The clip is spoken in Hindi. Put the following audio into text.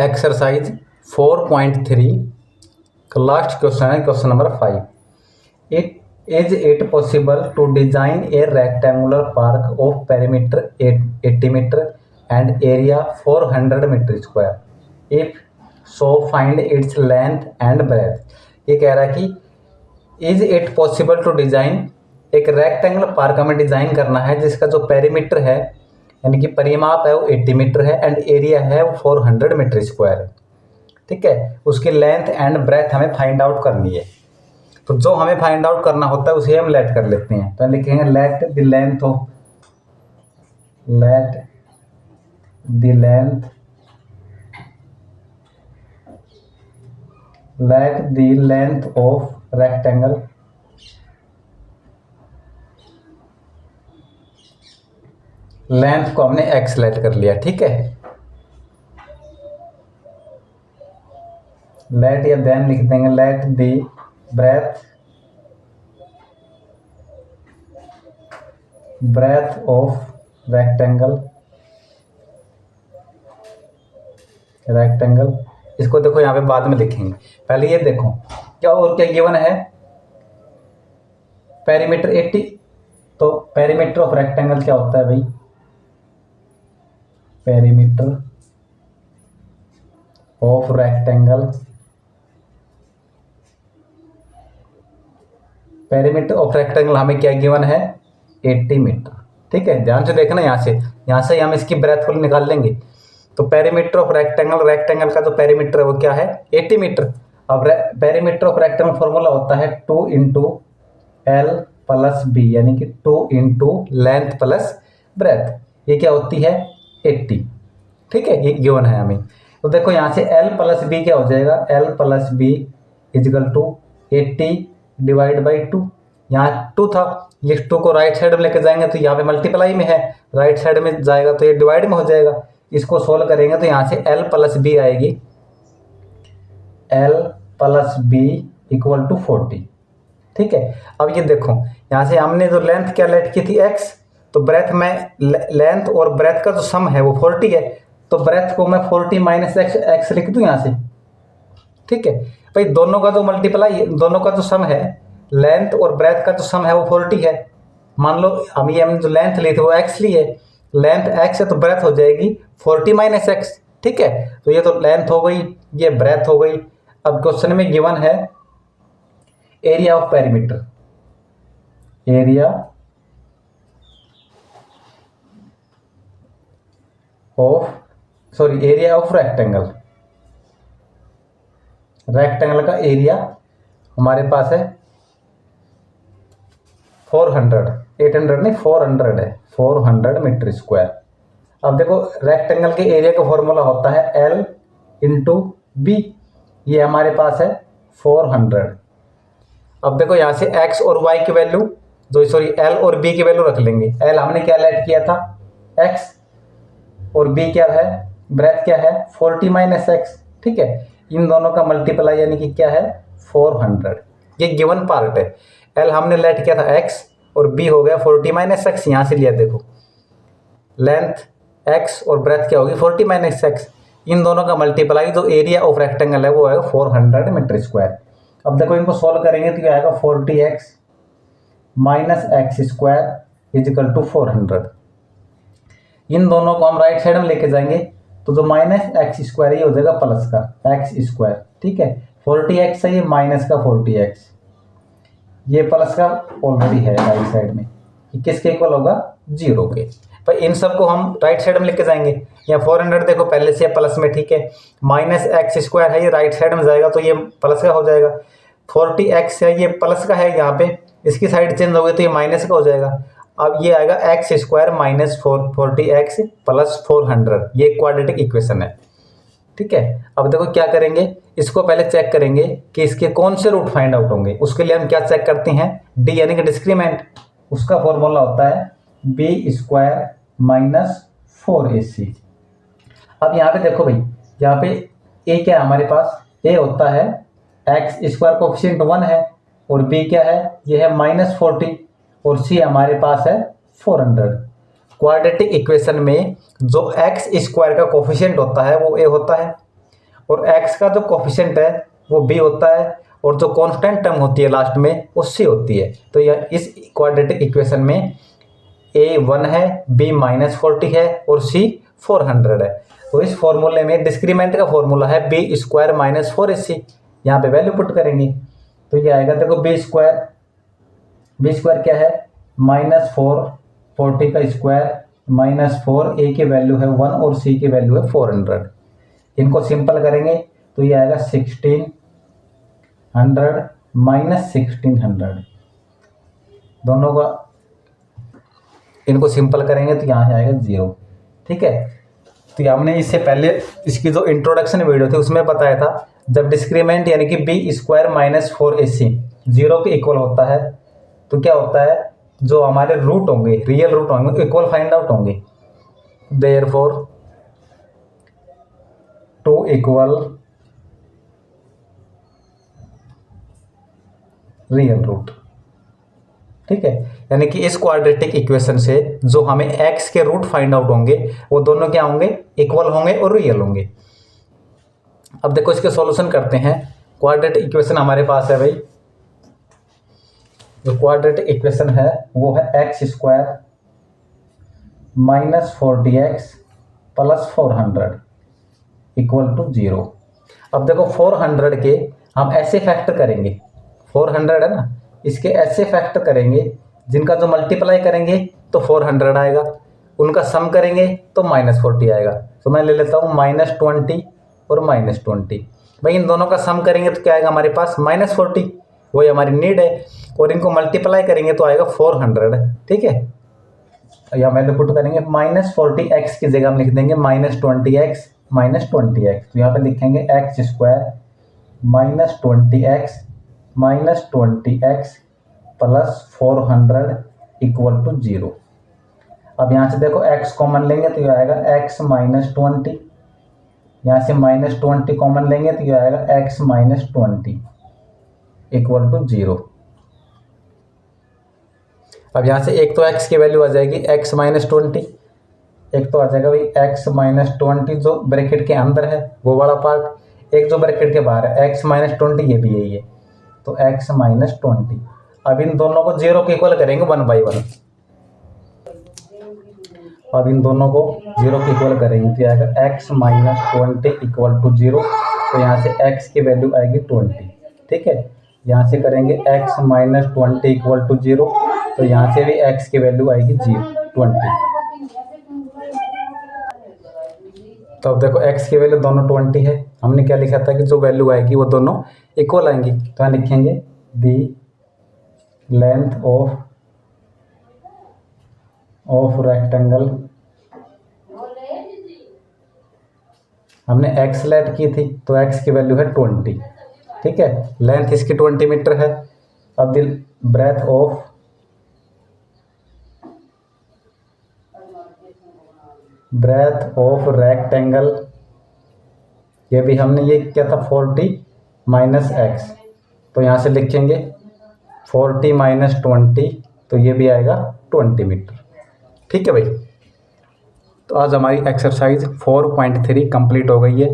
एक्सरसाइज 4.3 का लास्ट क्वेश्चन है, question number 5। It possible to design a rectangular park of perimeter 80 metre and area 400 metre square if so find its length and breadth. ये कह रहा है कि is it possible to design, एक रेक्टेंगुलर पार्क हमें डिजाइन करना है जिसका जो पेरीमीटर है यानी कि परिमाप है वो 80 मीटर है एंड एरिया है वो 400 मीटर स्क्वायर है। ठीक है, उसकी लेंथ एंड ब्रेथ हमें फाइंड आउट करनी है। तो जो हमें फाइंड आउट करना होता है उसे हम लेट कर लेते हैं। तो लिखेंगे let the length of rectangle length को हमने x लेट कर लिया। ठीक है, लेट या देन लिख देंगे let the breadth of rectangle. इसको देखो यहाँ पे बाद में लिखेंगे, पहले ये देखो क्या और क्या गिवन है, पेरीमीटर 80। तो पेरीमीटर ऑफ रेक्टेंगल क्या होता है भाई, पेरीमीटर ऑफ रेक्टेंगल हमें क्या गिवन है 80 मीटर। ठीक है, ध्यान से देखना, यहाँ से हम इसकी ब्रेथ को निकाल लेंगे। तो पेरीमीटर ऑफ रेक्टेंगल का जो पेरीमीटर है वो क्या है 80 मीटर। अब पेरीमीटर ऑफ रेक्टेंगल फॉर्मूला होता है 2 इंटू एल प्लस बी, यानी कि 2 इंटू लेंथ प्लस ब्रेथ। ये क्या होती है 80। ठीक है, ये गिवन है हमें। तो देखो यहाँ से L प्लस बी क्या हो जाएगा, L plus B is equal to 80 divide by 2। यहाँ 2 था, ये 2 को राइट साइड में लेके जाएंगे तो यहाँ पे मल्टीप्लाई में है, राइट साइड में जाएगा तो ये डिवाइड में हो जाएगा। इसको सोल्व करेंगे तो यहाँ से L प्लस बी आएगी, L plus B equal to 40। ठीक है, अब ये देखो यहाँ से हमने जो लेंथ क्या लेट की थी x, तो ब्रेथ में लेंथ और ब्रेथ का जो सम है वो 40 है। तो ब्रेथ को मैं 40 माइनस एक्स लिख दूं यहाँ से। ठीक है भाई, दोनों का जो मल्टीप्लाई, दोनों का जो सम है लेंथ और ब्रेथ का जो सम है वो 40 है। मान लो हमने जो लेंथ ली थी वो x ली है, लेंथ x है तो ब्रेथ हो जाएगी 40 माइनस एक्स। ठीक है, तो ये तो लेंथ हो गई, ये ब्रेथ हो गई। अब क्वेश्चन में गिवन है area of perimeter, area of rectangle का एरिया हमारे पास है 800 नहीं 400 है, 400 मीटर स्क्वायर। अब देखो रेक्टेंगल के एरिया का फॉर्मूला होता है L इंटू बी, ये हमारे पास है 400। अब देखो यहाँ से x और y की वैल्यू L और b की वैल्यू रख लेंगे। L हमने क्या लेट किया था x और b क्या है ब्रेथ क्या है 40 माइनस एक्स। ठीक है, इन दोनों का मल्टीप्लाई यानी कि क्या है 400। ये गिवन पार्ट है। L हमने लेट किया था x और b हो गया 40 माइनस एक्स, यहाँ से लिया देखो लेंथ x और ब्रेथ क्या होगी 40 माइनस एक्स। इन दोनों का मल्टीप्लाई जो एरिया ऑफ रेक्टेंगल है वो आएगा 400 मीटर स्क्वायर। अब देखो इनको सोल्व करेंगे तो क्या आएगा 40x minus x square is equal to 400। इन दोनों को हम राइट साइड में लेके जाएंगे तो जो माइनस एक्स स्क्वायर ये हो जाएगा प्लस का एक्स स्क्वायर। ठीक है, 40x है ये माइनस का 40x, ये प्लस का ऑलरेडी है राइट साइड में, ये किसके इक्वल होगा 0 के। पर इन सब को हम राइट साइड में लेके जाएंगे। यहाँ 400 देखो पहले से प्लस में, ठीक है, माइनस एक्स स्क्वायर है ये राइट साइड में जाएगा तो ये प्लस का हो जाएगा। 40x है ये प्लस का है, यहाँ पे इसकी साइड चेंज हो गई तो ये माइनस का हो जाएगा। अब ये आएगा x square minus 40x plus 400, ये क्वाड्रेटिक इक्वेशन है। ठीक है, अब देखो क्या करेंगे, इसको पहले चेक करेंगे कि इसके कौन से रूट फाइंड आउट होंगे। उसके लिए हम क्या चेक करते हैं डी यानी कि डिस्क्रीमेंट, उसका फॉर्मूला होता है बी स्क्वायर माइनस 4ac। अब यहाँ पे देखो भाई, यहाँ पे ए क्या है हमारे पास, ए होता है एक्स स्क्वायर कोफिशिएंट 1 है और बी क्या है ये है माइनस 40 और सी हमारे पास है 400। क्वाड्रेटिक इक्वेशन में जो एक्स स्क्वायर का कोफिशिएंट होता है वो ए होता है और x का जो कोफिशिएंट है वो b होता है और जो कांस्टेंट टर्म होती है लास्ट में वो c होती है। तो यह इस क्वाड्रेटिक इक्वेशन में a 1 है, b -40 है और c 400 है। तो इस फॉर्मूले में डिस्क्रीमेंट का फॉर्मूला है b स्क्वायर माइनस 4ac। यहाँ पे वैल्यू पुट करेंगे तो ये आएगा, देखो b स्क्वायर क्या है, -4, 40 का स्क्वायर -4, a की वैल्यू है 1 और c की वैल्यू है 400। इनको सिंपल करेंगे तो ये आएगा 1600 -1600, दोनों का इनको सिंपल करेंगे तो यहाँ आएगा 0। ठीक है, तो हमने इससे पहले इसकी जो इंट्रोडक्शन वीडियो थी उसमें बताया था, जब डिस्क्रीमेंट यानी कि b स्क्वायर -4ac 0 के इक्वल होता है तो क्या होता है, जो हमारे रूट होंगे, रियल रूट होंगे, इक्वल फाइंड आउट होंगे। Therefore two equal real root. ठीक है, यानी कि इस क्वाड्रेटिक इक्वेशन से जो हमें x के रूट फाइंड आउट होंगे वो दोनों क्या होंगे, इक्वल होंगे और रियल होंगे। अब देखो इसके सॉल्यूशन करते हैं। क्वाड्रेटिक इक्वेशन हमारे पास है भाई, जो क्वाड्रेटिक इक्वेशन है वो है x स्क्वायर -40x + 400 = 0। अब देखो 400 के हम ऐसे फैक्टर करेंगे, 400 है ना, इसके ऐसे फैक्टर करेंगे जिनका जो मल्टीप्लाई करेंगे तो 400 आएगा, उनका सम करेंगे तो -40 आएगा। तो मैं ले लेता हूँ -20 और -20। भाई इन दोनों का सम करेंगे तो क्या आएगा हमारे पास, -40, वही हमारी नीड है, और इनको मल्टीप्लाई करेंगे तो आएगा 400। ठीक है, या वैल्यू पुट करेंगे, -40x की जगह हम लिख देंगे -20x -20x। तो यहाँ पे लिखेंगे x स्क्वायर -20x -20x + 400 = 0। अब यहाँ से देखो x कॉमन लेंगे तो ये आएगा x -20, यहाँ से -20 कॉमन लेंगे तो ये आएगा x -20 = 0। अब यहाँ से एक तो x की वैल्यू आ जाएगी x -20, एक तो आ जाएगा भाई x -20 जो ब्रैकेट के अंदर है वो वाला पार्ट, एक जो ब्रैकेट के बाहर है x -20, ये भी यही है, तो x -20। अब इन दोनों को 0 के इक्वल करेंगे 1 by 1। अब इन दोनों को 0 के इक्वल करेंगे तो आएगा x -20 = 0। तो यहाँ से x की वैल्यू आएगी 20। ठीक है, यहाँ से करेंगे x -20 = 0, तो यहाँ से भी x की वैल्यू आएगी 20। तो अब देखो x की वैल्यू दोनों 20 है, हमने क्या लिखा था कि जो वैल्यू आएगी वो दोनों इक्वल आएंगी। तो यहाँ लिखेंगे दी लेंथ ऑफ रेक्टेंगल, हमने x लेट की थी तो x की वैल्यू है 20। ठीक है, लेंथ इसकी 20 मीटर है। अब दी ब्रेथ ऑफ रेक्टेंगल, ये भी हमने ये क्या था 40 - x, तो यहाँ से लिखेंगे 40 - 20, तो ये भी आएगा 20 मीटर। ठीक है भाई, तो आज हमारी एक्सरसाइज 4.3 कंप्लीट हो गई है।